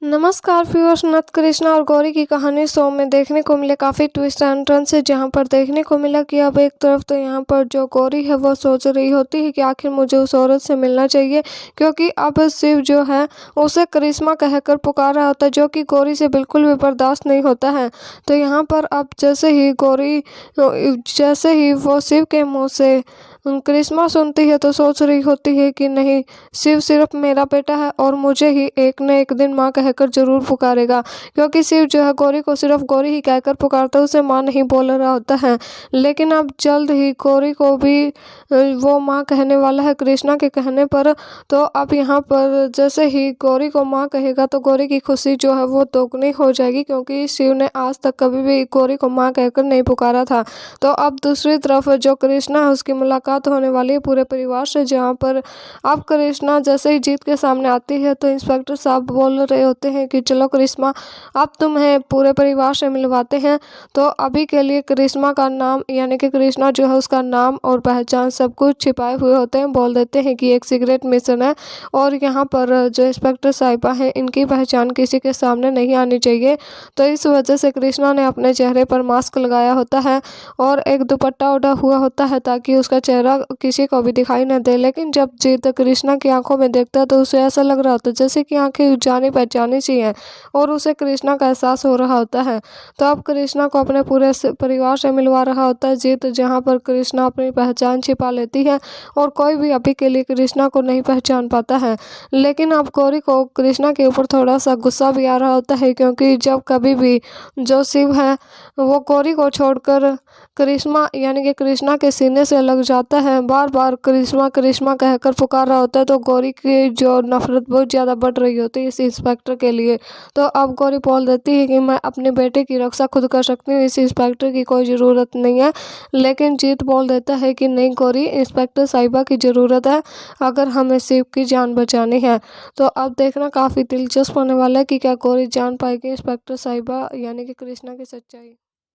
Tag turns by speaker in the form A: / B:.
A: नमस्कार व्यूअर्स, नथ कृष्णा और गौरी की कहानी शो में देखने को मिले काफ़ी ट्विस्ट एंड टर्न्स है, जहां पर देखने को मिला कि अब एक तरफ तो यहां पर जो गौरी है वो सोच रही होती है कि आखिर मुझे उस औरत से मिलना चाहिए, क्योंकि अब शिव जो है उसे करिश्मा कहकर पुकार रहा होता है, जो कि गौरी से बिल्कुल भी बर्दाश्त नहीं होता है। तो यहाँ पर अब जैसे ही वो शिव के मुँह से करिश्मा सुनती है तो सोच रही होती है कि नहीं, शिव सिर्फ मेरा बेटा है और मुझे ही एक न एक दिन माँ कहकर जरूर पुकारेगा, क्योंकि शिव जो है गौरी को सिर्फ गौरी ही कहकर पुकारता है, उसे माँ नहीं बोल रहा होता है। लेकिन अब जल्द ही गौरी को भी वो माँ कहने वाला है कृष्णा के कहने पर। तो अब यहाँ पर जैसे ही गौरी को माँ कहेगा तो गौरी की खुशी जो है वो दोगुनी हो जाएगी, क्योंकि शिव ने आज तक कभी भी गौरी को माँ कहकर नहीं पुकारा था। तो अब दूसरी तरफ जो कृष्णा है उसकी मुलाकात होने वाली है पूरे परिवार से, जहाँ पर अब कृष्णा जैसे ही जीत के सामने आती है तो इंस्पेक्टर साहब बोल रहे होते हैं कि चलो करिश्मा, अब तुम्हें पूरे परिवार से मिलवाते हैं। तो अभी के लिए करिश्मा का नाम यानी कि कृष्णा जो है उसका नाम और पहचान सब कुछ छिपाए हुए होते हैं, बोल देते हैं कि एक सीक्रेट मिशन है और यहाँ पर जो इंस्पेक्टर साहिबा हैं इनकी पहचान किसी के सामने नहीं आनी चाहिए। तो इस वजह से कृष्णा ने अपने चेहरे पर मास्क लगाया होता है और एक दुपट्टा ओढ़ा हुआ होता है ताकि उसका चेहरा किसी को भी दिखाई न दे। लेकिन जब जीत कृष्णा की आंखों में देखता है तो उसे ऐसा लग रहा होता है जैसे कि आंखें जानी पहचानी सी हैं और उसे कृष्णा का एहसास हो रहा होता है। तो अब कृष्णा को अपने पूरे परिवार से मिलवा रहा होता है जीत, जहाँ पर कृष्णा अपनी पहचान छिपा लेती है और कोई भी अभी के लिए कृष्णा को नहीं पहचान पाता है। लेकिन अब गौरी को कृष्णा के ऊपर थोड़ा सा गुस्सा भी आ रहा होता है, क्योंकि जब कभी भी जो शिव है वो गौरी को छोड़कर करिश्मा यानी कि कृष्णा के सीने से लग जाता है, बार बार करिश्मा करिश्मा कहकर पुकार रहा होता है, तो गौरी की जो नफरत बहुत ज़्यादा बढ़ रही होती है इस इंस्पेक्टर के लिए। तो अब गौरी बोल देती है कि मैं अपने बेटे की रक्षा खुद कर सकती हूँ, इस इंस्पेक्टर की कोई ज़रूरत नहीं है। लेकिन जीत बोल देता है कि नहीं गौरी, इंस्पेक्टर साहिबा की ज़रूरत है अगर हमें शिव की जान बचानी है। तो अब देखना काफ़ी दिलचस्प होने वाला है कि क्या गौरी जान पाएगी इंस्पेक्टर साहिबा यानी कि कृष्णा की सच्चाई।